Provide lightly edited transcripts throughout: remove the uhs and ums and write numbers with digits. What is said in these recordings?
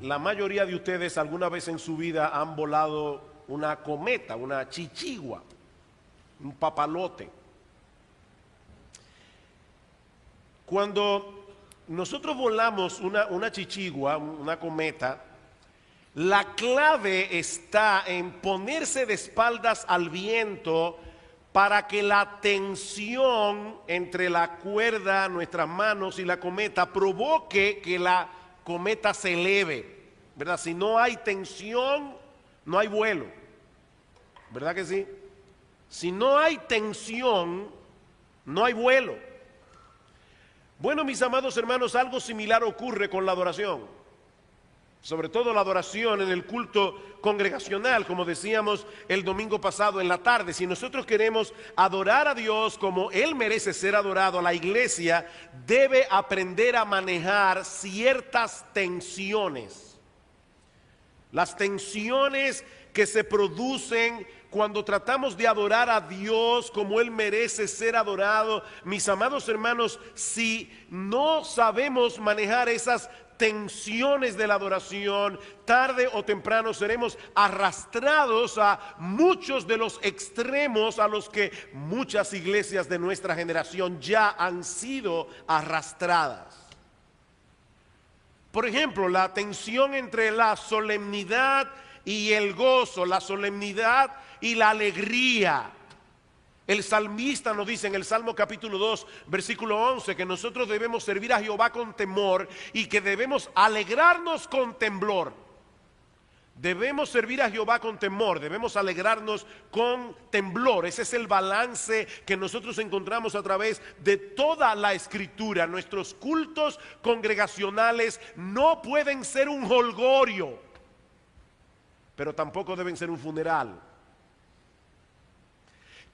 La mayoría de ustedes alguna vez en su vida han volado una cometa, una chichigua, un papalote. Cuando nosotros volamos una chichigua, una cometa, la clave está en ponerse de espaldas al viento para que la tensión entre la cuerda, nuestras manos y la cometa provoque que la cometa se eleve, ¿verdad? Si no hay tensión, no hay vuelo, ¿verdad que sí? Si no hay tensión, no hay vuelo. Bueno, mis amados hermanos, algo similar ocurre con la adoración. Sobre todo la adoración en el culto congregacional, como decíamos el domingo pasado en la tarde. Si nosotros queremos adorar a Dios como Él merece ser adorado, la iglesia debe aprender a manejar ciertas tensiones. Las tensiones que se producen cuando tratamos de adorar a Dios como Él merece ser adorado. Mis amados hermanos, si no sabemos manejar esas tensiones de la adoración, tarde o temprano seremos arrastrados a muchos de los extremos a los que muchas iglesias de nuestra generación ya han sido arrastradas. Por ejemplo, la tensión entre la solemnidad y el gozo, la solemnidad y la alegría. El salmista nos dice en el Salmo capítulo 2, versículo 11, que nosotros debemos servir a Jehová con temor y que debemos alegrarnos con temblor. Debemos servir a Jehová con temor, debemos alegrarnos con temblor. Ese es el balance que nosotros encontramos a través de toda la Escritura. Nuestros cultos congregacionales no pueden ser un jolgorio, pero tampoco deben ser un funeral.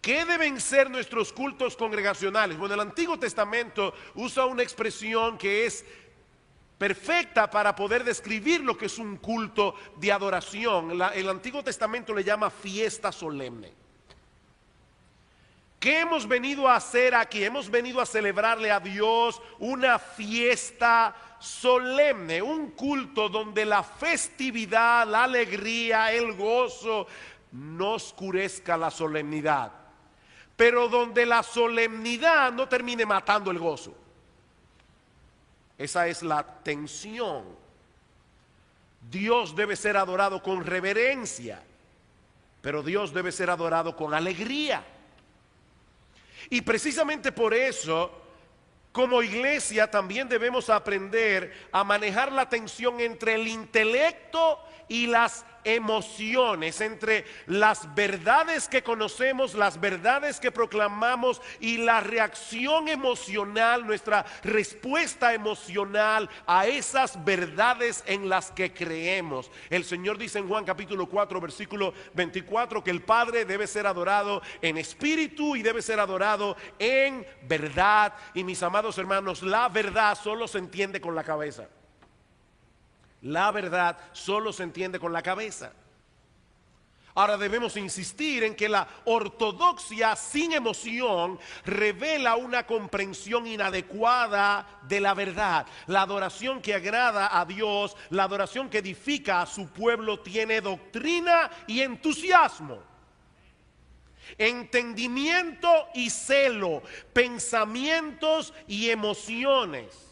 ¿Qué deben ser nuestros cultos congregacionales? Bueno, el Antiguo Testamento usa una expresión que es perfecta para poder describir lo que es un culto de adoración. El Antiguo Testamento le llama fiesta solemne. ¿Qué hemos venido a hacer aquí? Hemos venido a celebrarle a Dios una fiesta solemne, un culto donde la festividad, la alegría, el gozo no oscurezca la solemnidad, pero donde la solemnidad no termine matando el gozo. Esa es la tensión. Dios debe ser adorado con reverencia, pero Dios debe ser adorado con alegría. Y precisamente por eso, como iglesia también debemos aprender a manejar la tensión entre el intelecto y las emociones, entre las verdades que conocemos, las verdades que proclamamos y la reacción emocional, nuestra respuesta emocional a esas verdades en las que creemos. El Señor dice en Juan capítulo 4 versículo 24 que el Padre debe ser adorado en espíritu y debe ser adorado en verdad. Y mis amados hermanos, la verdad solo se entiende con la cabeza. La verdad solo se entiende con la cabeza. Ahora debemos insistir en que la ortodoxia sin emoción revela una comprensión inadecuada de la verdad. La adoración que agrada a Dios, la adoración que edifica a su pueblo tiene doctrina y entusiasmo, entendimiento y celo, pensamientos y emociones.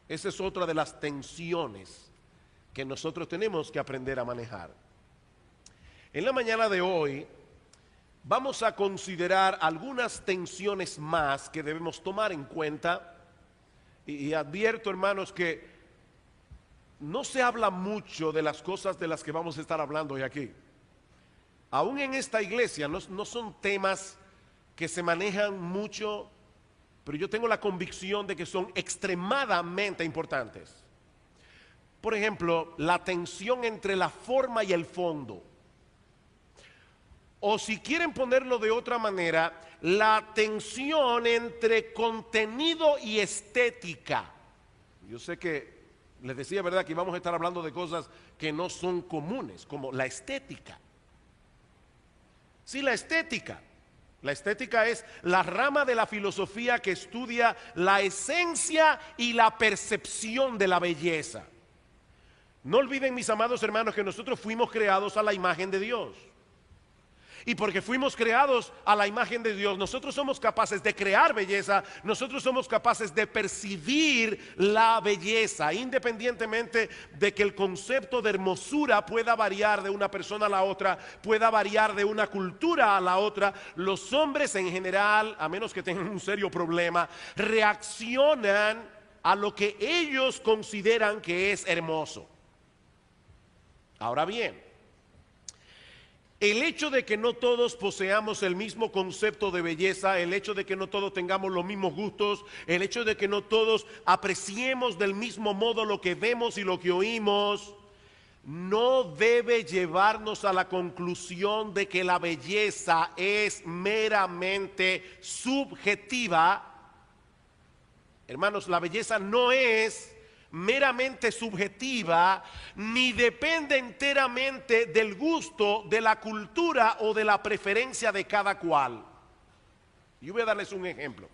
Esa es otra de las tensiones que nosotros tenemos que aprender a manejar. En la mañana de hoy vamos a considerar algunas tensiones más que debemos tomar en cuenta. Y advierto, hermanos, que no se habla mucho de las cosas de las que vamos a estar hablando hoy aquí. Aún en esta iglesia no son temas que se manejan mucho, pero yo tengo la convicción de que son extremadamente importantes. Por ejemplo, la tensión entre la forma y el fondo. O si quieren ponerlo de otra manera, la tensión entre contenido y estética. Yo sé que les decía, ¿verdad?, que íbamos a estar hablando de cosas que no son comunes, como la estética. Sí, la estética. La estética es la rama de la filosofía que estudia la esencia y la percepción de la belleza. No olviden, mis amados hermanos, que nosotros fuimos creados a la imagen de Dios. Y porque fuimos creados a la imagen de Dios, nosotros somos capaces de crear belleza, nosotros somos capaces de percibir la belleza, independientemente de que el concepto de hermosura pueda variar de una persona a la otra, pueda variar de una cultura a la otra. Los hombres en general, a menos que tengan un serio problema, reaccionan a lo que ellos consideran que es hermoso. Ahora bien, el hecho de que no todos poseamos el mismo concepto de belleza, el hecho de que no todos tengamos los mismos gustos, el hecho de que no todos apreciemos del mismo modo lo que vemos y lo que oímos, no debe llevarnos a la conclusión de que la belleza es meramente subjetiva. Hermanos, la belleza no es meramente subjetiva, ni depende enteramente del gusto, de la cultura o de la preferencia de cada cual. Yo voy a darles un ejemplo.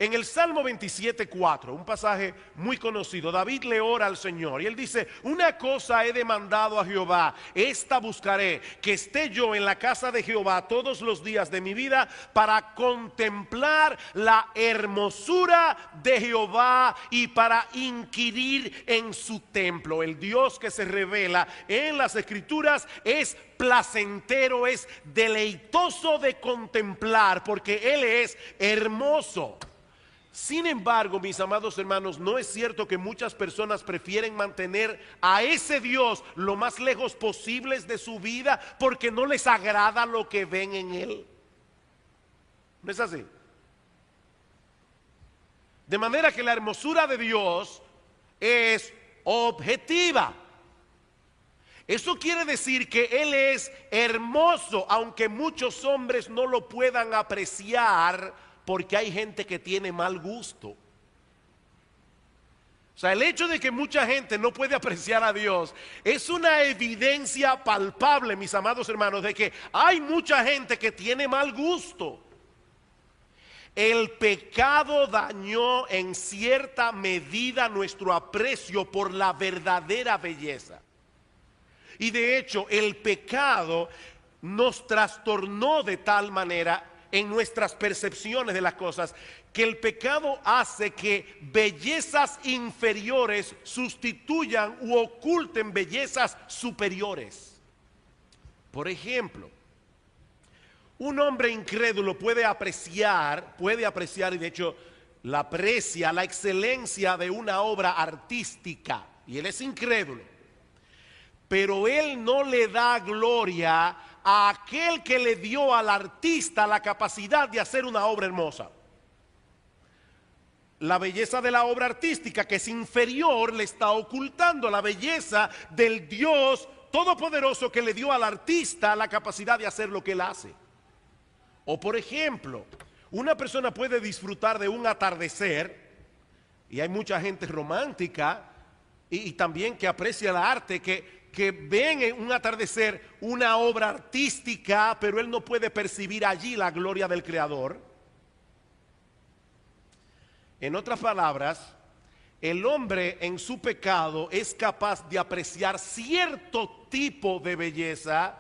En el Salmo 27:4, un pasaje muy conocido, David le ora al Señor y él dice: una cosa he demandado a Jehová, esta buscaré, que esté yo en la casa de Jehová todos los días de mi vida, para contemplar la hermosura de Jehová y para inquirir en su templo. El Dios que se revela en las Escrituras es placentero, es deleitoso de contemplar, porque Él es hermoso. Sin embargo, mis amados hermanos, no es cierto que muchas personas prefieren mantener a ese Dios lo más lejos posible de su vida porque no les agrada lo que ven en Él. ¿No es así? De manera que la hermosura de Dios es objetiva. Eso quiere decir que Él es hermoso, aunque muchos hombres no lo puedan apreciar, porque hay gente que tiene mal gusto. O sea, el hecho de que mucha gente no puede apreciar a Dios es una evidencia palpable, mis amados hermanos, de que hay mucha gente que tiene mal gusto. El pecado dañó en cierta medida nuestro aprecio por la verdadera belleza. Y de hecho, el pecado nos trastornó de tal manera en nuestras percepciones de las cosas, que el pecado hace que bellezas inferiores sustituyan u oculten bellezas superiores. Por ejemplo, un hombre incrédulo puede apreciar y de hecho la aprecia, la excelencia de una obra artística, y él es incrédulo, pero él no le da gloria a aquel que le dio al artista la capacidad de hacer una obra hermosa. La belleza de la obra artística, que es inferior, le está ocultando la belleza del Dios todopoderoso que le dio al artista la capacidad de hacer lo que él hace. O por ejemplo, una persona puede disfrutar de un atardecer, y hay mucha gente romántica y también que aprecia el arte, que ven en un atardecer una obra artística, pero él no puede percibir allí la gloria del Creador. En otras palabras, el hombre en su pecado es capaz de apreciar cierto tipo de belleza,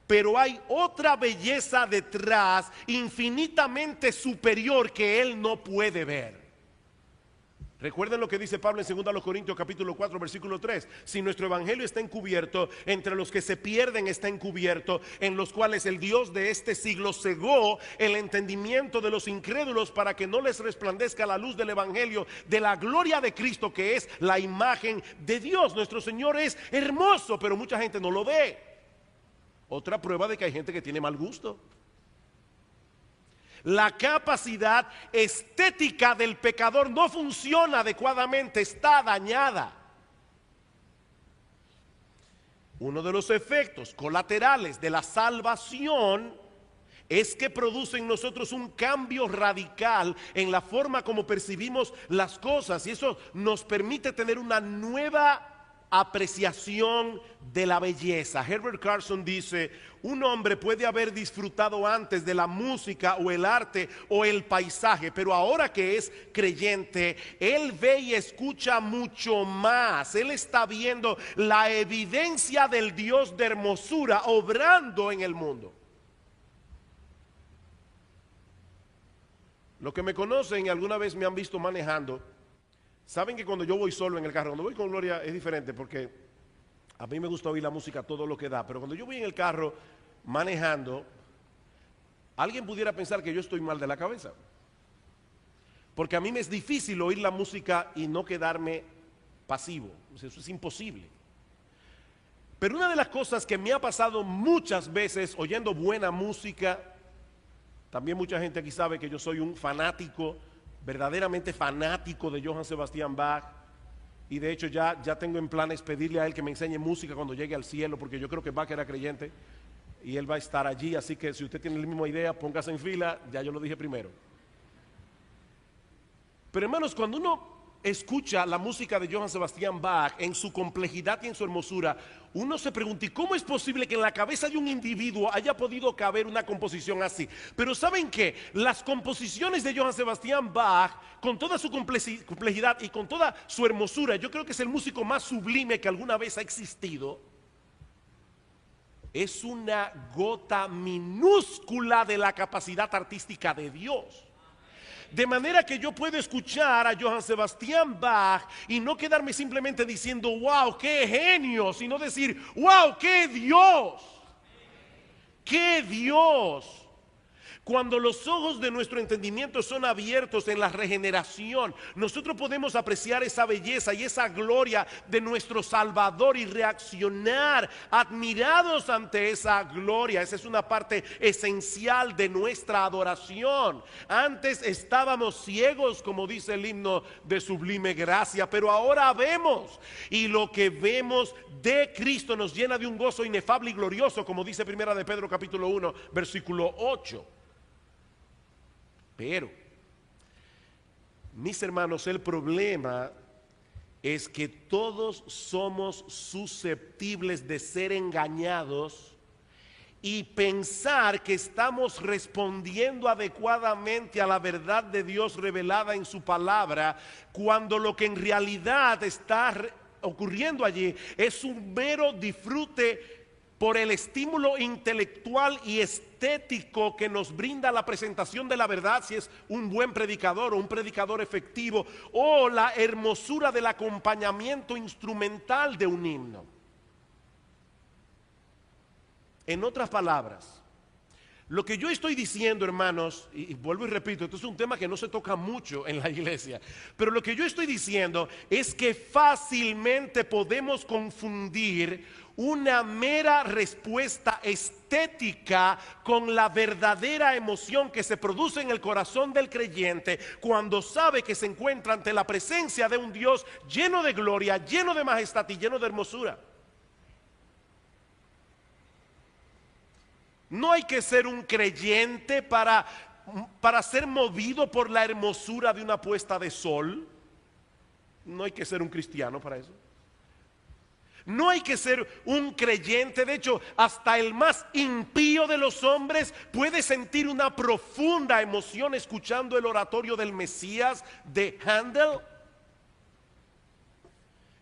pero hay otra belleza detrás infinitamente superior que él no puede ver. Recuerden lo que dice Pablo en 2 Corintios capítulo 4 versículo 3. Si nuestro evangelio está encubierto, entre los que se pierden está encubierto, en los cuales el Dios de este siglo cegó el entendimiento de los incrédulos, para que no les resplandezca la luz del evangelio de la gloria de Cristo, que es la imagen de Dios. Nuestro Señor es hermoso, pero mucha gente no lo ve. Otra prueba de que hay gente que tiene mal gusto. La capacidad estética del pecador no funciona adecuadamente, está dañada. Uno de los efectos colaterales de la salvación es que produce en nosotros un cambio radical en la forma como percibimos las cosas, y eso nos permite tener una nueva apreciación de la belleza. Herbert Carson dice: un hombre puede haber disfrutado antes de la música o el arte o el paisaje, pero ahora que es creyente, él ve y escucha mucho más. Él está viendo la evidencia del Dios de hermosura obrando en el mundo. Los que me conocen y alguna vez me han visto manejando, saben que cuando yo voy solo en el carro, cuando voy con Gloria es diferente, porque a mí me gusta oír la música todo lo que da, pero cuando yo voy en el carro manejando, alguien pudiera pensar que yo estoy mal de la cabeza, porque a mí me es difícil oír la música y no quedarme pasivo. Eso es imposible. Pero una de las cosas que me ha pasado muchas veces oyendo buena música, también mucha gente aquí sabe que yo soy un fanático, verdaderamente fanático de Johann Sebastian Bach, y de hecho ya tengo en planes pedirle a él que me enseñe música cuando llegue al cielo, porque yo creo que Bach era creyente y él va a estar allí, así que si usted tiene la misma idea, póngase en fila, ya yo lo dije primero. Pero hermanos, cuando uno escucha la música de Johann Sebastian Bach en su complejidad y en su hermosura, uno se pregunta: ¿y cómo es posible que en la cabeza de un individuo haya podido caber una composición así? Pero ¿saben qué? Las composiciones de Johann Sebastian Bach, con toda su complejidad y con toda su hermosura, yo creo que es el músico más sublime que alguna vez ha existido. Es una gota minúscula de la capacidad artística de Dios. De manera que yo puedo escuchar a Johann Sebastian Bach y no quedarme simplemente diciendo: wow, qué genio, sino decir: wow, qué Dios, qué Dios. Cuando los ojos de nuestro entendimiento son abiertos en la regeneración, nosotros podemos apreciar esa belleza y esa gloria de nuestro Salvador y reaccionar admirados ante esa gloria. Esa es una parte esencial de nuestra adoración. Antes estábamos ciegos, como dice el himno de Sublime Gracia, pero ahora vemos, y lo que vemos de Cristo nos llena de un gozo inefable y glorioso, como dice Primera de Pedro capítulo 1 versículo 8. Pero, mis hermanos, el problema es que todos somos susceptibles de ser engañados y pensar que estamos respondiendo adecuadamente a la verdad de Dios revelada en su palabra, cuando lo que en realidad está ocurriendo allí es un mero disfrute por el estímulo intelectual y estético que nos brinda la presentación de la verdad, si es un buen predicador o un predicador efectivo, o la hermosura del acompañamiento instrumental de un himno. En otras palabras, lo que yo estoy diciendo, hermanos, y vuelvo y repito, esto es un tema que no se toca mucho en la iglesia, pero lo que yo estoy diciendo es que fácilmente podemos confundir una mera respuesta estética con la verdadera emoción que se produce en el corazón del creyente cuando sabe que se encuentra ante la presencia de un Dios lleno de gloria, lleno de majestad y lleno de hermosura. No hay que ser un creyente para ser movido por la hermosura de una puesta de sol. No hay que ser un cristiano para eso. No hay que ser un creyente. De hecho, hasta el más impío de los hombres puede sentir una profunda emoción escuchando el oratorio del Mesías de Handel.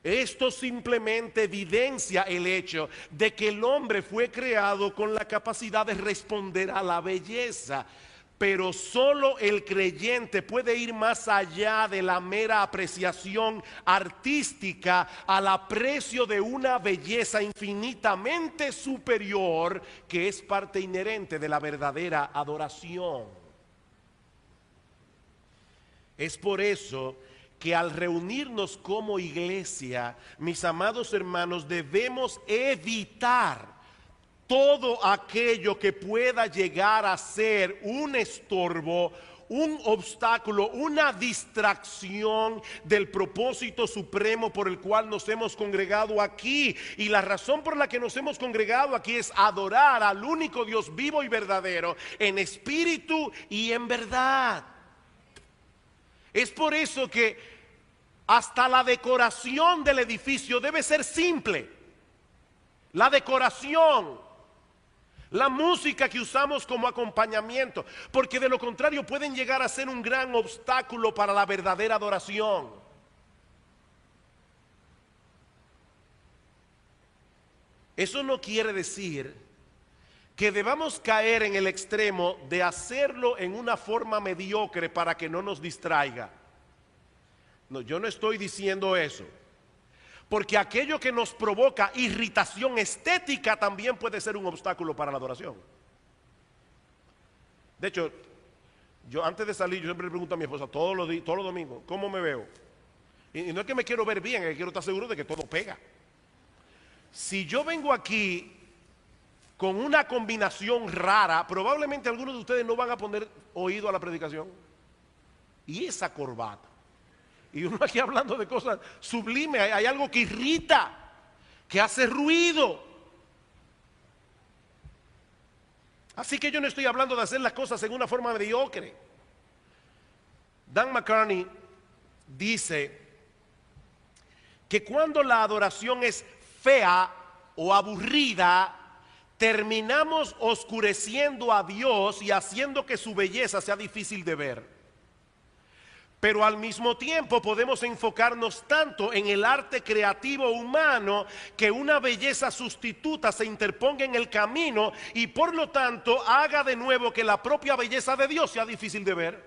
Esto simplemente evidencia el hecho de que el hombre fue creado con la capacidad de responder a la belleza. Pero solo el creyente puede ir más allá de la mera apreciación artística al aprecio de una belleza infinitamente superior que es parte inherente de la verdadera adoración. Es por eso que al reunirnos como iglesia, mis amados hermanos, debemos evitar todo aquello que pueda llegar a ser un estorbo, un obstáculo, una distracción del propósito supremo por el cual nos hemos congregado aquí. Y la razón por la que nos hemos congregado aquí es adorar al único Dios vivo y verdadero, en espíritu y en verdad. Es por eso que Hasta la decoración del edificio debe ser simple. La decoración, la música que usamos como acompañamiento, porque de lo contrario pueden llegar a ser un gran obstáculo para la verdadera adoración. Eso no quiere decir que debamos caer en el extremo de hacerlo en una forma mediocre para que no nos distraiga. No, yo no estoy diciendo eso. Porque aquello que nos provoca irritación estética también puede ser un obstáculo para la adoración. De hecho, yo antes de salir, yo siempre le pregunto a mi esposa todos los domingos, ¿cómo me veo? Y no es que me quiero ver bien, es que quiero estar seguro de que todo pega. Si yo vengo aquí con una combinación rara, probablemente algunos de ustedes no van a poner oído a la predicación. Y esa corbata. Y uno aquí hablando de cosas sublimes, hay algo que irrita, que hace ruido. Así que yo no estoy hablando de hacer las cosas en una forma mediocre. Dan McCartney dice que cuando la adoración es fea o aburrida, terminamos oscureciendo a Dios y haciendo que su belleza sea difícil de ver. Pero al mismo tiempo podemos enfocarnos tanto en el arte creativo humano que una belleza sustituta se interponga en el camino y por lo tanto haga de nuevo que la propia belleza de Dios sea difícil de ver.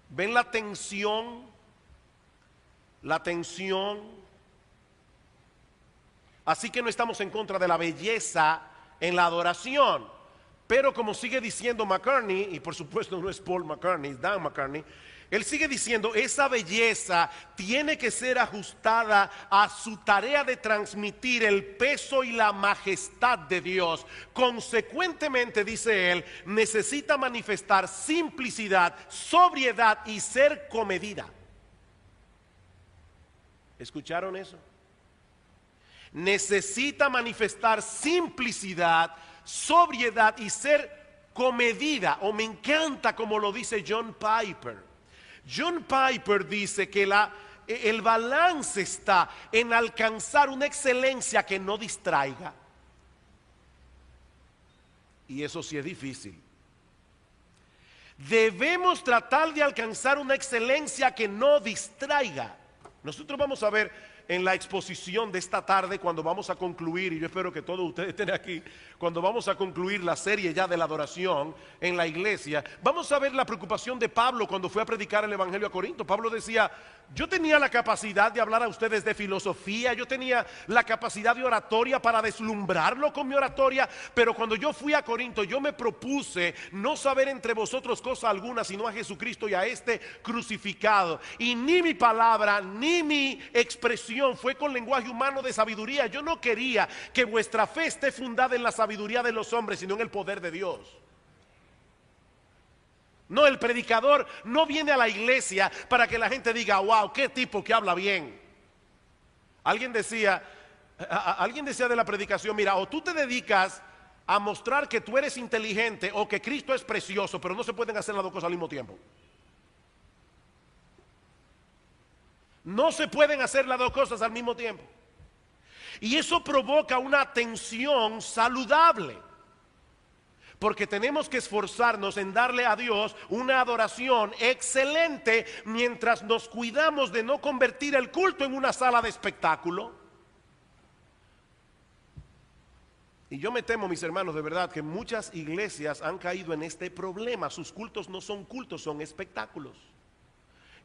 ¿Ven la tensión? La tensión. Así que no estamos en contra de la belleza en la adoración. Pero como sigue diciendo McCartney, y por supuesto no es Paul McCartney, es Dan McCartney, él sigue diciendo, esa belleza tiene que ser ajustada a su tarea de transmitir el peso y la majestad de Dios. Consecuentemente, dice él, necesita manifestar simplicidad, sobriedad y ser comedida. ¿Escucharon eso? Necesita manifestar simplicidad, sobriedad y ser comedida. O me encanta como lo dice John Piper. John Piper dice que el balance está en alcanzar una excelencia que no distraiga. Y eso sí es difícil. Debemos tratar de alcanzar una excelencia que no distraiga. Nosotros vamos a ver en la exposición de esta tarde, cuando vamos a concluir, y yo espero que todos ustedes estén aquí, cuando vamos a concluir la serie ya de la adoración en la iglesia, vamos a ver la preocupación de Pablo cuando fue a predicar el evangelio a Corinto. Pablo decía, yo tenía la capacidad de hablar a ustedes de filosofía, yo tenía la capacidad de oratoria para deslumbrarlo con mi oratoria, pero cuando yo fui a Corinto, yo me propuse no saber entre vosotros cosa alguna, sino a Jesucristo y a este crucificado. Y ni mi palabra, ni mi expresión fue con lenguaje humano de sabiduría. Yo no quería que vuestra fe esté fundada en la sabiduría de los hombres, sino en el poder de Dios. No, el predicador no viene a la iglesia para que la gente diga, wow, qué tipo que habla bien. Alguien decía de la predicación, mira, o tú te dedicas a mostrar que tú eres inteligente o que Cristo es precioso, pero no se pueden hacer las dos cosas al mismo tiempo. No se pueden hacer las dos cosas al mismo tiempo. Y eso provoca una tensión saludable. Porque tenemos que esforzarnos en darle a Dios una adoración excelente mientras nos cuidamos de no convertir el culto en una sala de espectáculo. Y yo me temo, mis hermanos, de verdad que muchas iglesias han caído en este problema. Sus cultos no son cultos, son espectáculos.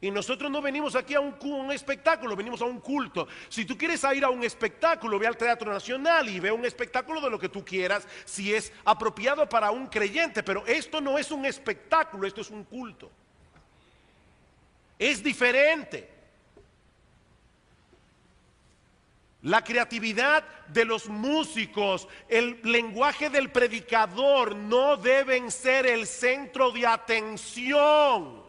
Y nosotros no venimos aquí a un espectáculo, venimos a un culto. Si tú quieres ir a un espectáculo, ve al Teatro Nacional y ve un espectáculo de lo que tú quieras, si es apropiado para un creyente. Pero esto no es un espectáculo, esto es un culto. Es diferente. La creatividad de los músicos, el lenguaje del predicador no deben ser el centro de atención.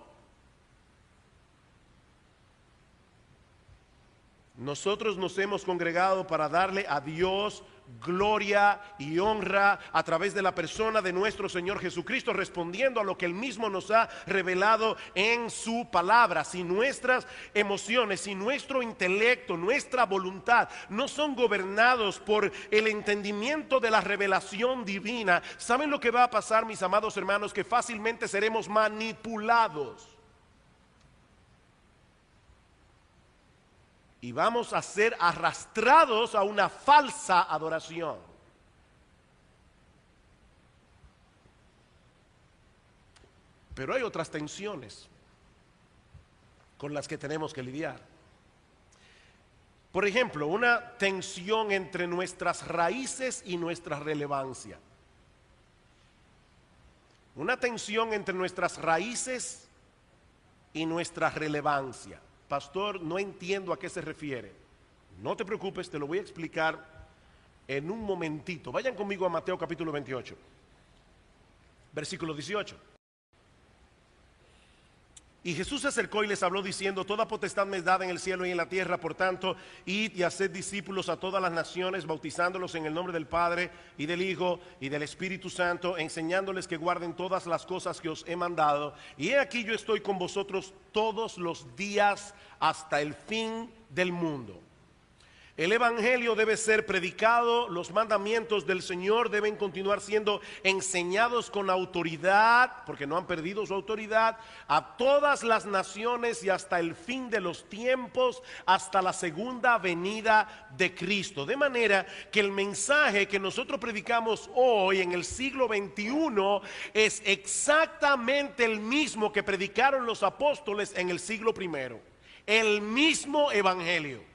Nosotros nos hemos congregado para darle a Dios gloria y honra a través de la persona de nuestro Señor Jesucristo, respondiendo a lo que Él mismo nos ha revelado en su palabra. Si nuestras emociones, si nuestro intelecto, nuestra voluntad no son gobernados por el entendimiento de la revelación divina, ¿saben lo que va a pasar, mis amados hermanos? Que fácilmente seremos manipulados. Y vamos a ser arrastrados a una falsa adoración. Pero hay otras tensiones con las que tenemos que lidiar. Por ejemplo, una tensión entre nuestras raíces y nuestra relevancia. Una tensión entre nuestras raíces y nuestra relevancia. Pastor, no entiendo a qué se refiere. No te preocupes, te lo voy a explicar en un momentito. Vayan conmigo a Mateo capítulo 28, versículo 18. Y Jesús se acercó y les habló diciendo: toda potestad me es dada en el cielo y en la tierra, por tanto, id y haced discípulos a todas las naciones, bautizándolos en el nombre del Padre y del Hijo y del Espíritu Santo, enseñándoles que guarden todas las cosas que os he mandado. Y he aquí, yo estoy con vosotros todos los días hasta el fin del mundo. El evangelio debe ser predicado, los mandamientos del Señor deben continuar siendo enseñados con autoridad, porque no han perdido su autoridad, a todas las naciones y hasta el fin de los tiempos, hasta la segunda venida de Cristo. De manera que el mensaje que nosotros predicamos hoy en el siglo XXI es exactamente el mismo que predicaron los apóstoles en el siglo I. El mismo evangelio.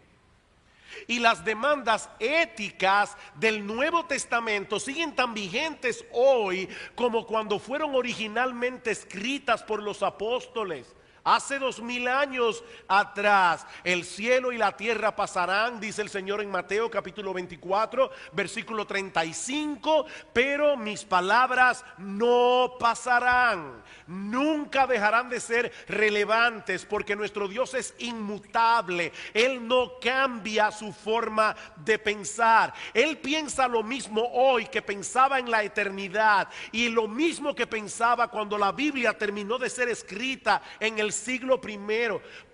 Y las demandas éticas del Nuevo Testamento siguen tan vigentes hoy como cuando fueron originalmente escritas por los apóstoles. Hace 2000 años atrás, el cielo y la tierra pasarán, dice el Señor en Mateo capítulo 24, versículo 35, pero mis palabras no pasarán, nunca dejarán de ser relevantes, porque nuestro Dios es inmutable. Él no cambia su forma de pensar. Él piensa lo mismo hoy que pensaba en la eternidad, y lo mismo que pensaba cuando la Biblia terminó de ser escrita en el siglo I.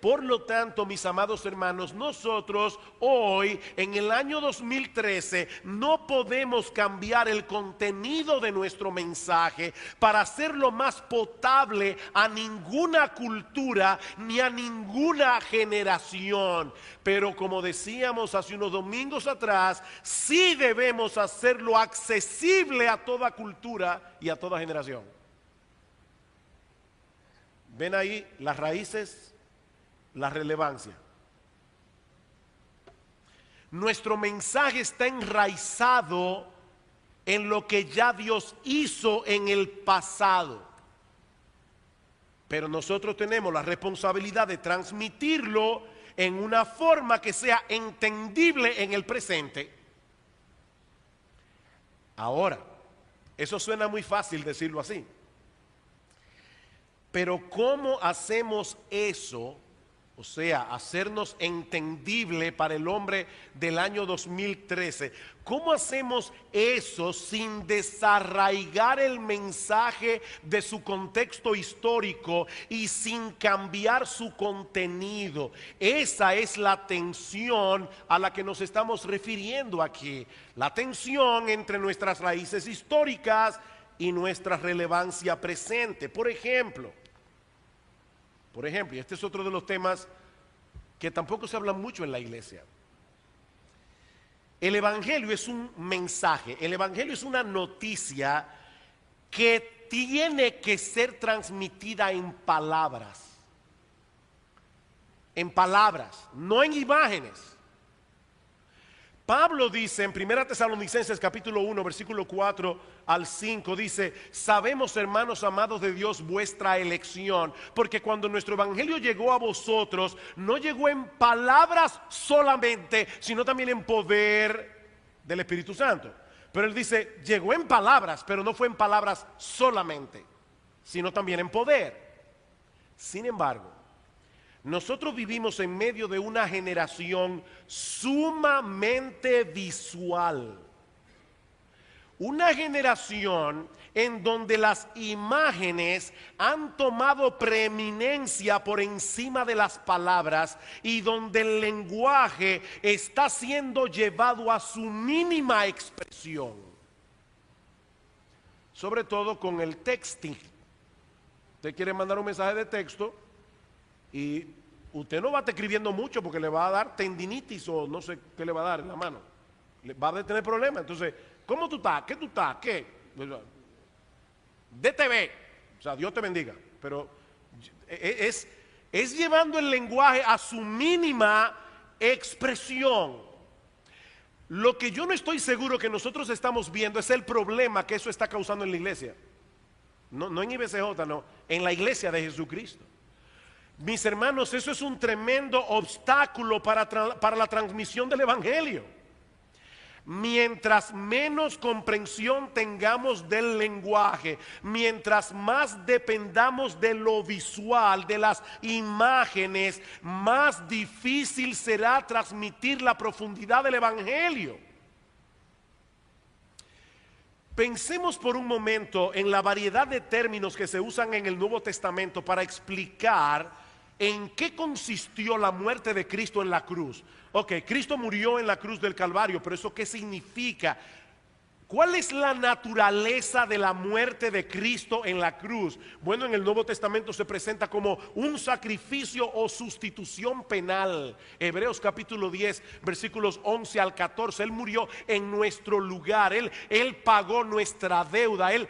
Por lo tanto, mis amados hermanos, nosotros hoy en el año 2013 no podemos cambiar el contenido de nuestro mensaje para hacerlo más potable a ninguna cultura ni a ninguna generación. Pero como decíamos hace unos domingos atrás, sí debemos hacerlo accesible a toda cultura y a toda generación. Ven ahí las raíces, la relevancia. Nuestro mensaje está enraizado en lo que ya Dios hizo en el pasado. Pero nosotros tenemos la responsabilidad de transmitirlo en una forma que sea entendible en el presente. Ahora, eso suena muy fácil decirlo así. Pero ¿cómo hacemos eso? O sea, hacernos entendible para el hombre del año 2013. ¿Cómo hacemos eso sin desarraigar el mensaje de su contexto histórico y sin cambiar su contenido? Esa es la tensión a la que nos estamos refiriendo aquí. La tensión entre nuestras raíces históricas y nuestra relevancia presente. Por ejemplo, y este es otro de los temas que tampoco se habla mucho en la iglesia. El evangelio es un mensaje, el evangelio es una noticia que tiene que ser transmitida en palabras. En palabras, no en imágenes. Pablo dice en 1 Tesalonicenses capítulo 1 versículo 4 al 5, dice: sabemos, hermanos amados de Dios, vuestra elección, porque cuando nuestro evangelio llegó a vosotros, no llegó en palabras solamente, sino también en poder del Espíritu Santo. Pero él dice, llegó en palabras, pero no fue en palabras solamente, sino también en poder. Sin embargo, Nosotros vivimos en medio de una generación sumamente visual. Una generación en donde las imágenes han tomado preeminencia por encima de las palabras y donde el lenguaje está siendo llevado a su mínima expresión. Sobre todo con el texting. Usted quiere mandar un mensaje de texto y usted no va a estar escribiendo mucho porque le va a dar tendinitis o no sé qué le va a dar en la mano. Le va a tener problemas. Entonces, ¿cómo tú estás? ¿Qué tú estás? ¿Qué? DTV. O sea, Dios te bendiga. Pero es llevando el lenguaje a su mínima expresión. Lo que yo no estoy seguro que nosotros estamos viendo es el problema que eso está causando en la iglesia. No en IBCJ, no. En la iglesia de Jesucristo. Mis hermanos, eso es un tremendo obstáculo para la transmisión del evangelio. Mientras menos comprensión tengamos del lenguaje, mientras más dependamos de lo visual, de las imágenes, más difícil será transmitir la profundidad del evangelio. Pensemos por un momento en la variedad de términos que se usan en el Nuevo Testamento para explicar en qué consistió la muerte de Cristo en la cruz. Ok, Cristo murió en la cruz del Calvario, pero ¿eso qué significa? ¿Cuál es la naturaleza de la muerte de Cristo en la cruz? Bueno, en el Nuevo Testamento se presenta como un sacrificio o sustitución penal. Hebreos capítulo 10, versículos 11 al 14. Él murió en nuestro lugar. Él pagó nuestra deuda. Él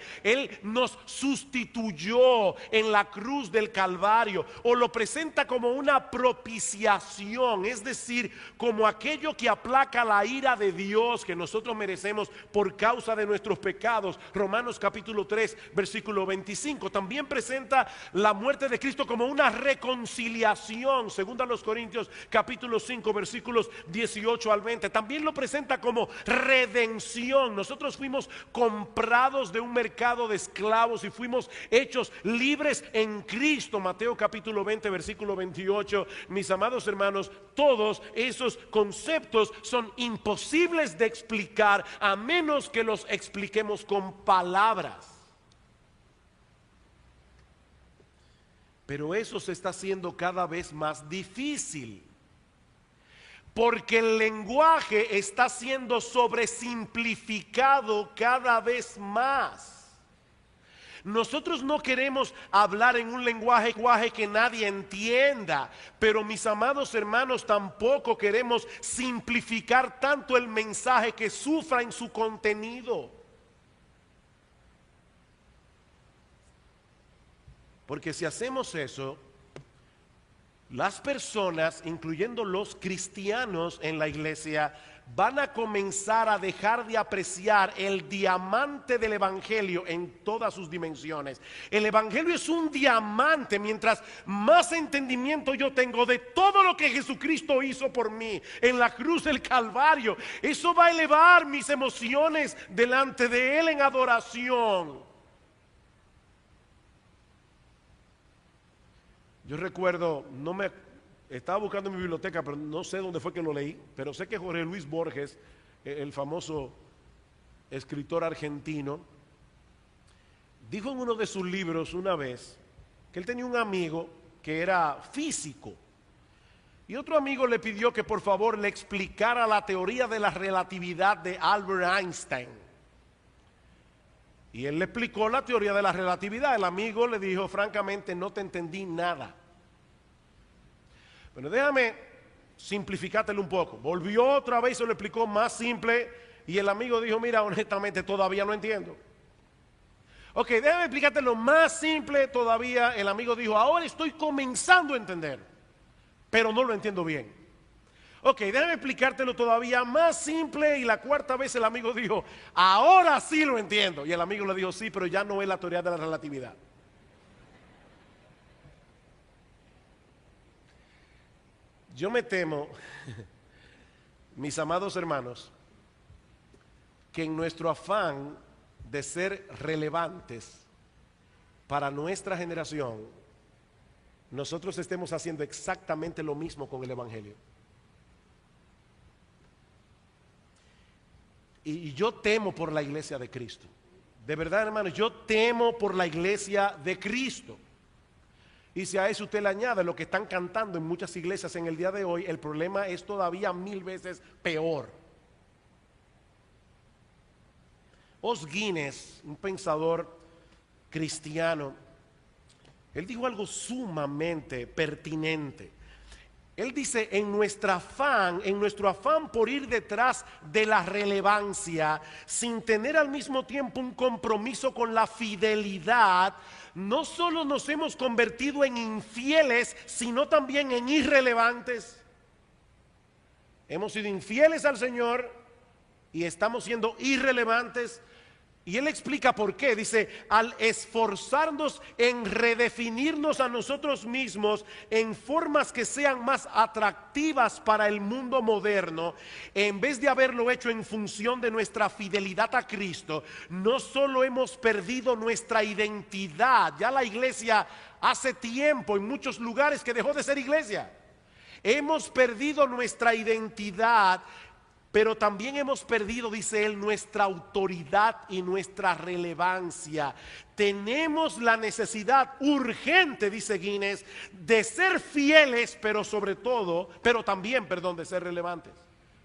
nos sustituyó en la cruz del Calvario. O lo presenta como una propiciación, es decir, como aquello que aplaca la ira de Dios que nosotros merecemos por causa de nuestros pecados. Romanos capítulo 3 versículo 25. También presenta la muerte de Cristo como una reconciliación, según a los Corintios capítulo 5 versículos 18 al 20. También lo presenta como redención. Nosotros fuimos comprados de un mercado de esclavos y fuimos hechos libres en Cristo. Mateo capítulo 20 versículo 28. Mis amados hermanos, todos esos conceptos son imposibles de explicar a menos que los expliquemos con palabras. Pero eso se está haciendo cada vez más difícil, porque el lenguaje está siendo sobresimplificado cada vez más. Nosotros no queremos hablar en un lenguaje que nadie entienda, pero mis amados hermanos, tampoco queremos simplificar tanto el mensaje que sufra en su contenido. Porque si hacemos eso, las personas, incluyendo los cristianos en la iglesia, van a comenzar a dejar de apreciar el diamante del evangelio en todas sus dimensiones. El evangelio es un diamante. Mientras más entendimiento yo tengo de todo lo que Jesucristo hizo por mí en la cruz del Calvario, eso va a elevar mis emociones delante de Él en adoración. Yo recuerdo, estaba buscando en mi biblioteca, pero no sé dónde fue que lo leí, pero sé que Jorge Luis Borges, el famoso escritor argentino, dijo en uno de sus libros una vez que él tenía un amigo que era físico y otro amigo le pidió que por favor le explicara la teoría de la relatividad de Albert Einstein. Y él le explicó la teoría de la relatividad. El amigo le dijo: francamente, no te entendí nada. Bueno, déjame simplificártelo un poco. Volvió otra vez y se lo explicó más simple. Y el amigo dijo: mira, honestamente todavía no entiendo. Ok, déjame explicártelo más simple todavía. El amigo dijo: ahora estoy comenzando a entender, pero no lo entiendo bien. Ok, déjame explicártelo todavía más simple. Y la cuarta vez el amigo dijo: ahora sí lo entiendo. Y el amigo le dijo: sí, pero ya no es la teoría de la relatividad. Yo me temo, mis amados hermanos, que en nuestro afán de ser relevantes para nuestra generación, nosotros estemos haciendo exactamente lo mismo con el Evangelio. Y yo temo por la iglesia de Cristo. De verdad, hermanos, yo temo por la iglesia de Cristo. Y si a eso usted le añade lo que están cantando en muchas iglesias en el día de hoy, el problema es todavía 1000 veces peor. Os Guinness, un pensador cristiano, él dijo algo sumamente pertinente. Él dice, en nuestro afán por ir detrás de la relevancia, sin tener al mismo tiempo un compromiso con la fidelidad, no solo nos hemos convertido en infieles, sino también en irrelevantes. Hemos sido infieles al Señor y estamos siendo irrelevantes. Y él explica por qué. Dice, al esforzarnos en redefinirnos a nosotros mismos en formas que sean más atractivas para el mundo moderno, en vez de haberlo hecho en función de nuestra fidelidad a Cristo, no solo hemos perdido nuestra identidad, ya la iglesia hace tiempo en muchos lugares que dejó de ser iglesia. Hemos perdido nuestra identidad, pero también hemos perdido, dice él, nuestra autoridad y nuestra relevancia. Tenemos la necesidad urgente, dice Guinness, de ser fieles, pero también, de ser relevantes.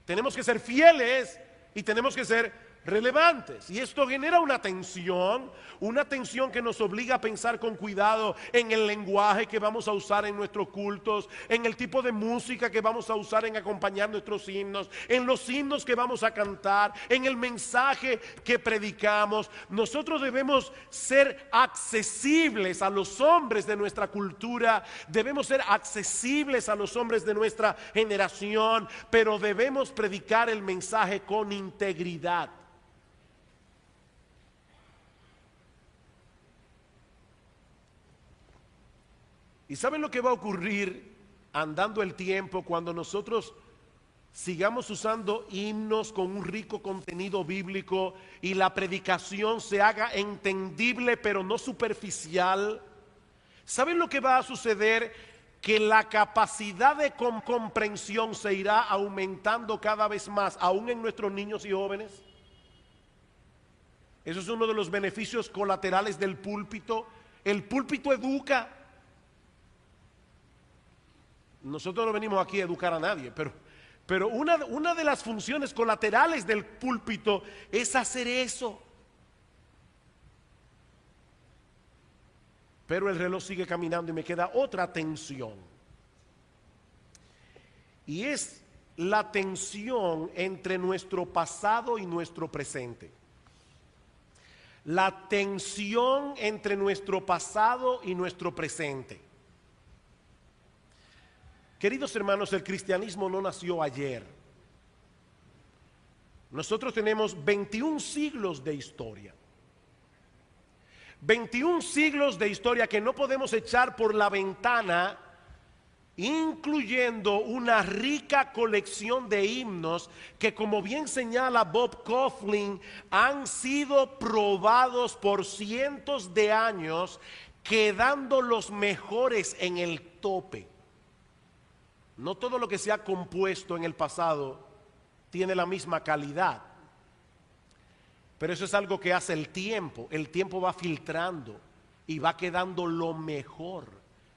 Tenemos que ser fieles y tenemos que ser relevantes. Y esto genera una tensión que nos obliga a pensar con cuidado en el lenguaje que vamos a usar en nuestros cultos, en el tipo de música que vamos a usar en acompañar nuestros himnos, en los himnos que vamos a cantar, en el mensaje que predicamos. Nosotros debemos ser accesibles a los hombres de nuestra cultura, debemos ser accesibles a los hombres de nuestra generación, pero debemos predicar el mensaje con integridad. ¿Y saben lo que va a ocurrir andando el tiempo cuando nosotros sigamos usando himnos con un rico contenido bíblico y la predicación se haga entendible pero no superficial? ¿Saben lo que va a suceder? Que la capacidad de comprensión se irá aumentando cada vez más, aún en nuestros niños y jóvenes. Eso es uno de los beneficios colaterales del púlpito. El púlpito educa. Nosotros no venimos aquí a educar a nadie, pero una de las funciones colaterales del púlpito es hacer eso. Pero el reloj sigue caminando y me queda otra tensión. Y es la tensión entre nuestro pasado y nuestro presente. La tensión entre nuestro pasado y nuestro presente. Queridos hermanos, el cristianismo no nació ayer. Nosotros tenemos 21 siglos de historia. 21 siglos de historia que no podemos echar por la ventana, incluyendo una rica colección de himnos que, como bien señala Bob Kauflin, han sido probados por cientos de años, quedando los mejores en el tope. No todo lo que se ha compuesto en el pasado tiene la misma calidad, pero eso es algo que hace el tiempo. El tiempo va filtrando y va quedando lo mejor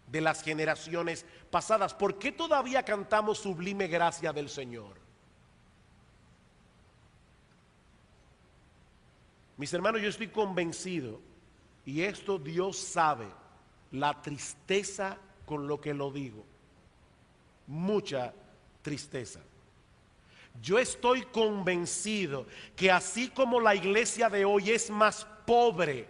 de las generaciones pasadas. ¿Por qué todavía cantamos Sublime Gracia del Señor? Mis hermanos, yo estoy convencido, y esto Dios sabe, la tristeza con lo que lo digo. Mucha tristeza. Yo estoy convencido que así como la iglesia de hoy es más pobre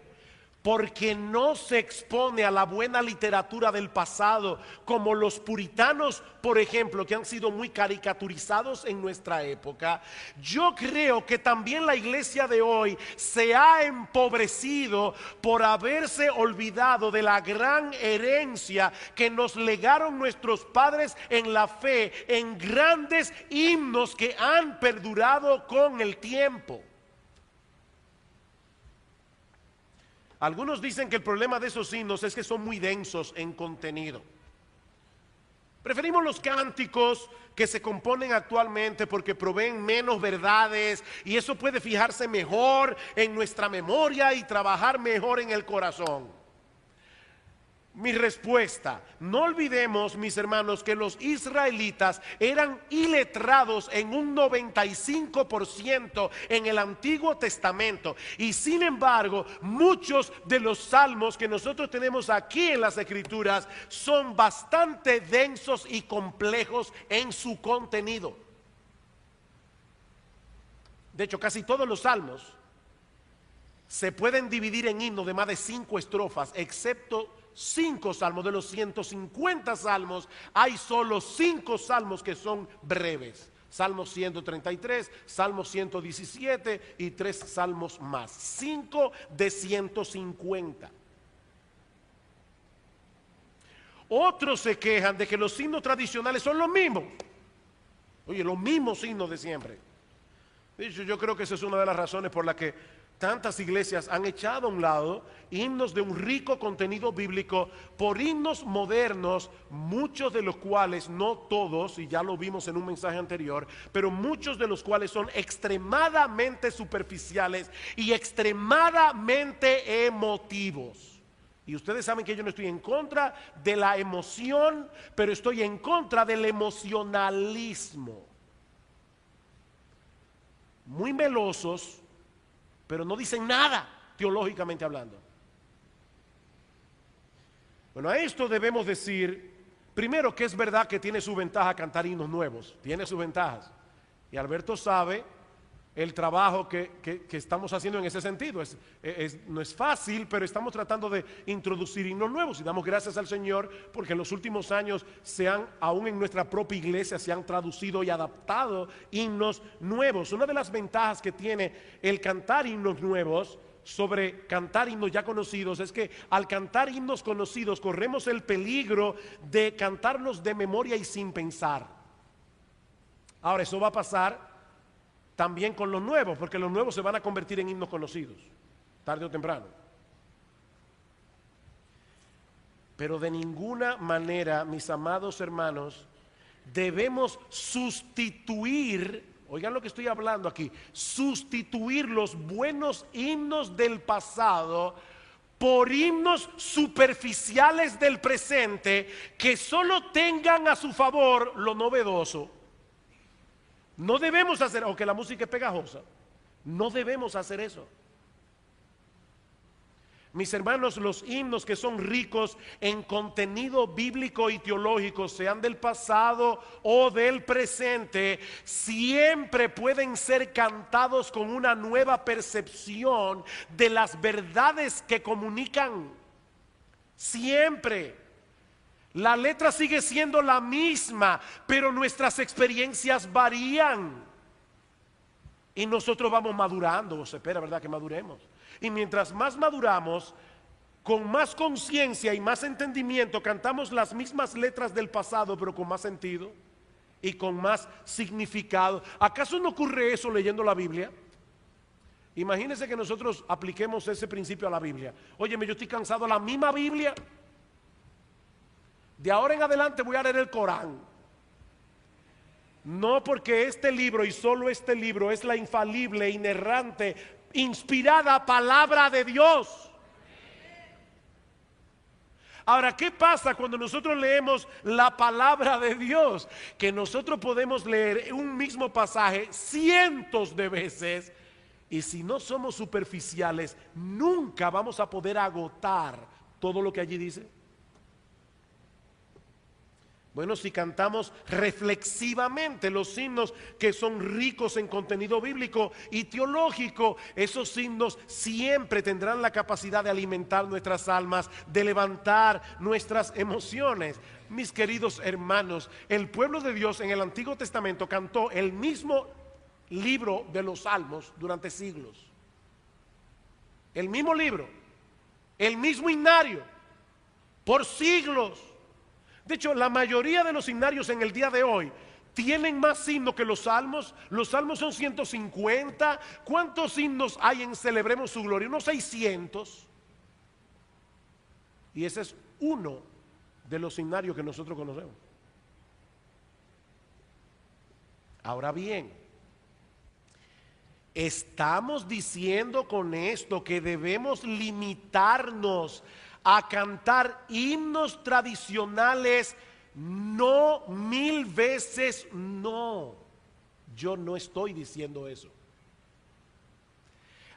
porque no se expone a la buena literatura del pasado, como los puritanos, por ejemplo, que han sido muy caricaturizados en nuestra época, yo creo que también la iglesia de hoy se ha empobrecido por haberse olvidado de la gran herencia que nos legaron nuestros padres en la fe, en grandes himnos que han perdurado con el tiempo. Algunos dicen que el problema de esos himnos es que son muy densos en contenido. Preferimos los cánticos que se componen actualmente porque proveen menos verdades y eso puede fijarse mejor en nuestra memoria y trabajar mejor en el corazón. Mi respuesta: no olvidemos, mis hermanos, que los israelitas eran iletrados en un 95% en el Antiguo Testamento, y sin embargo muchos de los salmos que nosotros tenemos aquí en las Escrituras son bastante densos y complejos en su contenido. De hecho, casi todos los salmos se pueden dividir en himnos de más de 5 estrofas, excepto 5 salmos. De los 150 salmos, hay solo 5 salmos que son breves. Salmo 133, Salmo 117 y 3 salmos más. 5 de 150. Otros se quejan de que los himnos tradicionales son los mismos. Oye, los mismos himnos de siempre. De hecho, yo creo que esa es una de las razones por las que tantas iglesias han echado a un lado himnos de un rico contenido bíblico por himnos modernos, muchos de los cuales, no todos, y ya lo vimos en un mensaje anterior, pero muchos de los cuales son extremadamente superficiales y extremadamente emotivos. Y ustedes saben que yo no estoy en contra de la emoción, pero estoy en contra del emocionalismo. Muy melosos, pero no dicen nada teológicamente hablando. Bueno, a esto debemos decir, primero, que es verdad que tiene su ventaja cantar himnos nuevos, tiene sus ventajas. Y Alberto sabe el trabajo que estamos haciendo en ese sentido. No es fácil, pero estamos tratando de introducir himnos nuevos y damos gracias al Señor porque en los últimos años aún en nuestra propia iglesia se han traducido y adaptado himnos nuevos. Una de las ventajas que tiene el cantar himnos nuevos sobre cantar himnos ya conocidos es que al cantar himnos conocidos corremos el peligro de cantarlos de memoria y sin pensar. Ahora, eso va a pasar también con los nuevos, porque los nuevos se van a convertir en himnos conocidos, tarde o temprano. Pero de ninguna manera, mis amados hermanos, debemos sustituir, oigan lo que estoy hablando aquí, sustituir los buenos himnos del pasado por himnos superficiales del presente que solo tengan a su favor lo novedoso. No debemos hacer, aunque la música es pegajosa, no debemos hacer eso. Mis hermanos, los himnos que son ricos en contenido bíblico y teológico, sean del pasado o del presente, siempre pueden ser cantados con una nueva percepción de las verdades que comunican. Siempre. La letra sigue siendo la misma, pero nuestras experiencias varían. Y nosotros vamos madurando, se espera, ¿verdad?, que maduremos. Y mientras más maduramos, con más conciencia y más entendimiento, cantamos las mismas letras del pasado, pero con más sentido y con más significado. ¿Acaso no ocurre eso leyendo la Biblia? Imagínense que nosotros apliquemos ese principio a la Biblia. Óyeme, yo estoy cansado de la misma Biblia. De ahora en adelante voy a leer el Corán. No, porque este libro y solo este libro es la infalible, inerrante, inspirada palabra de Dios. Ahora, ¿qué pasa cuando nosotros leemos la palabra de Dios? Que nosotros podemos leer un mismo pasaje cientos de veces y si no somos superficiales, nunca vamos a poder agotar todo lo que allí dice. Bueno, si cantamos reflexivamente los himnos que son ricos en contenido bíblico y teológico, esos himnos siempre tendrán la capacidad de alimentar nuestras almas, de levantar nuestras emociones. Mis queridos hermanos, el pueblo de Dios en el Antiguo Testamento cantó el mismo libro de los Salmos durante siglos. El mismo libro, el mismo himnario, por siglos. De hecho, la mayoría de los himnarios en el día de hoy tienen más himnos que los salmos. Los salmos son 150. ¿Cuántos himnos hay en Celebremos su Gloria? Unos 600. Y ese es uno de los himnarios que nosotros conocemos. Ahora bien, estamos diciendo con esto que debemos limitarnos a cantar himnos tradicionales. No, 1000 veces no. Yo no estoy diciendo eso.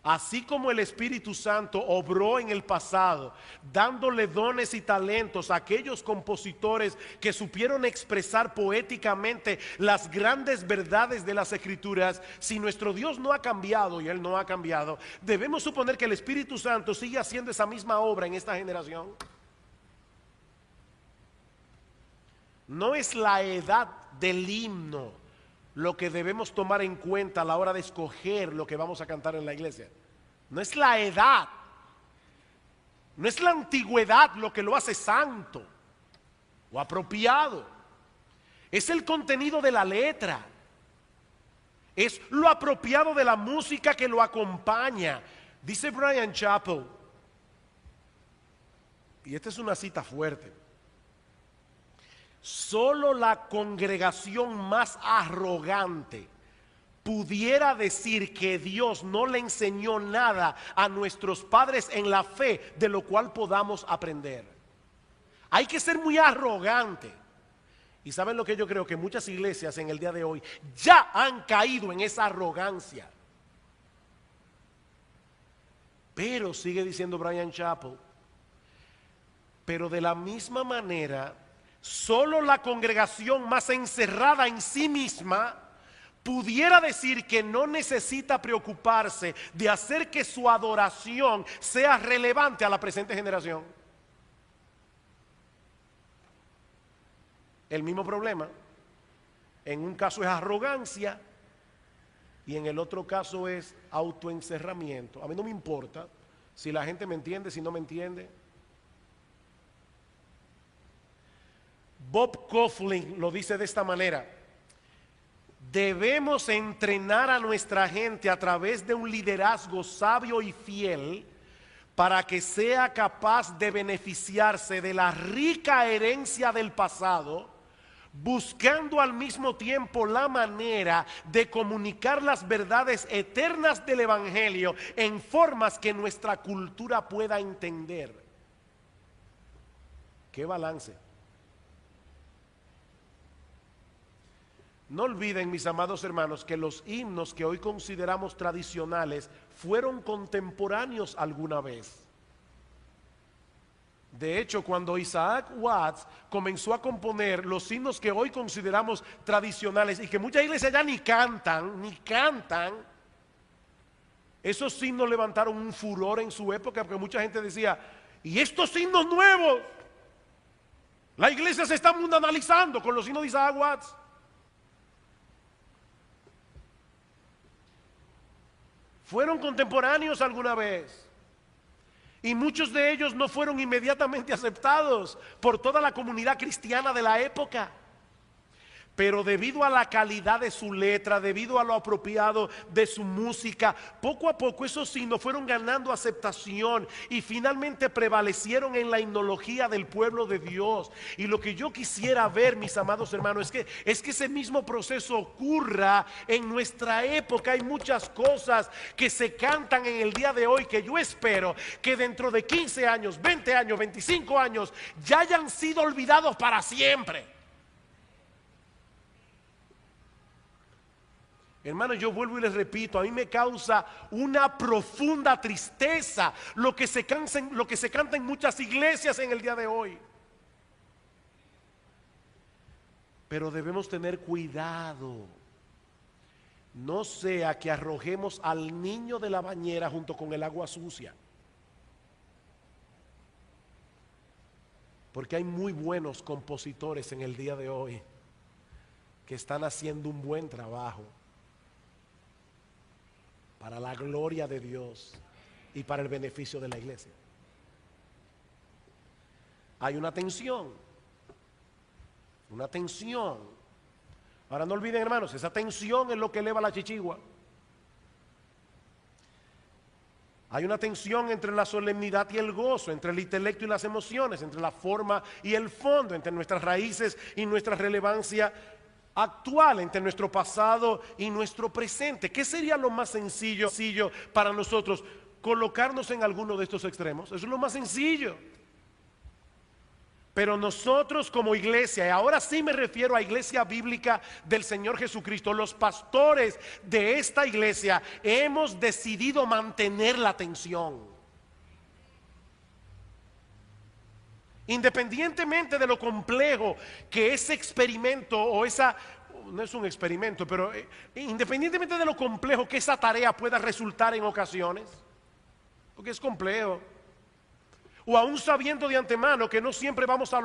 Así como el Espíritu Santo obró en el pasado, dándole dones y talentos a aquellos compositores que supieron expresar poéticamente las grandes verdades de las Escrituras, si nuestro Dios no ha cambiado y Él no ha cambiado, debemos suponer que el Espíritu Santo sigue haciendo esa misma obra en esta generación. No es la edad del himno lo que debemos tomar en cuenta a la hora de escoger lo que vamos a cantar en la iglesia. No es la edad, no es la antigüedad lo que lo hace santo o apropiado. Es el contenido de la letra, es lo apropiado de la música que lo acompaña. Dice Bryan Chapell, y esta es una cita fuerte: solo la congregación más arrogante pudiera decir que Dios no le enseñó nada a nuestros padres en la fe de lo cual podamos aprender. Hay que ser muy arrogante. Y saben lo que yo creo, que muchas iglesias en el día de hoy ya han caído en esa arrogancia. Pero sigue diciendo Bryan Chapell, pero de la misma manera, solo la congregación más encerrada en sí misma pudiera decir que no necesita preocuparse de hacer que su adoración sea relevante a la presente generación. El mismo problema. En un caso es arrogancia y en el otro caso es autoencerramiento. A mí no me importa si la gente me entiende, si no me entiende. Bob Kauflin lo dice de esta manera: debemos entrenar a nuestra gente a través de un liderazgo sabio y fiel para que sea capaz de beneficiarse de la rica herencia del pasado, buscando al mismo tiempo la manera de comunicar las verdades eternas del Evangelio en formas que nuestra cultura pueda entender. ¡Qué balance! No olviden, mis amados hermanos, que los himnos que hoy consideramos tradicionales fueron contemporáneos alguna vez. De hecho, cuando Isaac Watts comenzó a componer los himnos que hoy consideramos tradicionales y que muchas iglesias ya ni cantan, esos himnos levantaron un furor en su época, porque mucha gente decía: ¿y estos himnos nuevos? La iglesia se está mundanalizando con los himnos de Isaac Watts. Fueron contemporáneos alguna vez, y muchos de ellos no fueron inmediatamente aceptados por toda la comunidad cristiana de la época. Pero debido a la calidad de su letra, debido a lo apropiado de su música, poco a poco esos himnos fueron ganando aceptación y finalmente prevalecieron en la himnología del pueblo de Dios. Y lo que yo quisiera ver, mis amados hermanos, es que ese mismo proceso ocurra en nuestra época. Hay muchas cosas que se cantan en el día de hoy que yo espero que dentro de 15 años, 20 años, 25 años ya hayan sido olvidados para siempre. Hermanos, yo vuelvo y les repito, a mí me causa una profunda tristeza lo que se canta en muchas iglesias en el día de hoy. Pero debemos tener cuidado, no sea que arrojemos al niño de la bañera junto con el agua sucia. Porque hay muy buenos compositores en el día de hoy que están haciendo un buen trabajo para la gloria de Dios y para el beneficio de la iglesia. Hay una tensión. Ahora no olviden, hermanos, esa tensión es lo que eleva la chichigua. Hay una tensión entre la solemnidad y el gozo, entre el intelecto y las emociones, entre la forma y el fondo, entre nuestras raíces y nuestra relevancia actual entre nuestro pasado y nuestro presente. ¿Qué sería lo más sencillo para nosotros? Colocarnos en alguno de estos extremos. Eso es lo más sencillo. Pero nosotros como iglesia, y ahora sí me refiero a iglesia bíblica del Señor Jesucristo, los pastores de esta iglesia hemos decidido mantener la tensión. Independientemente de lo complejo que ese experimento o esa, no es un experimento, pero independientemente de lo complejo que esa tarea pueda resultar en ocasiones, porque es complejo, o aún sabiendo de antemano que no siempre vamos a lograr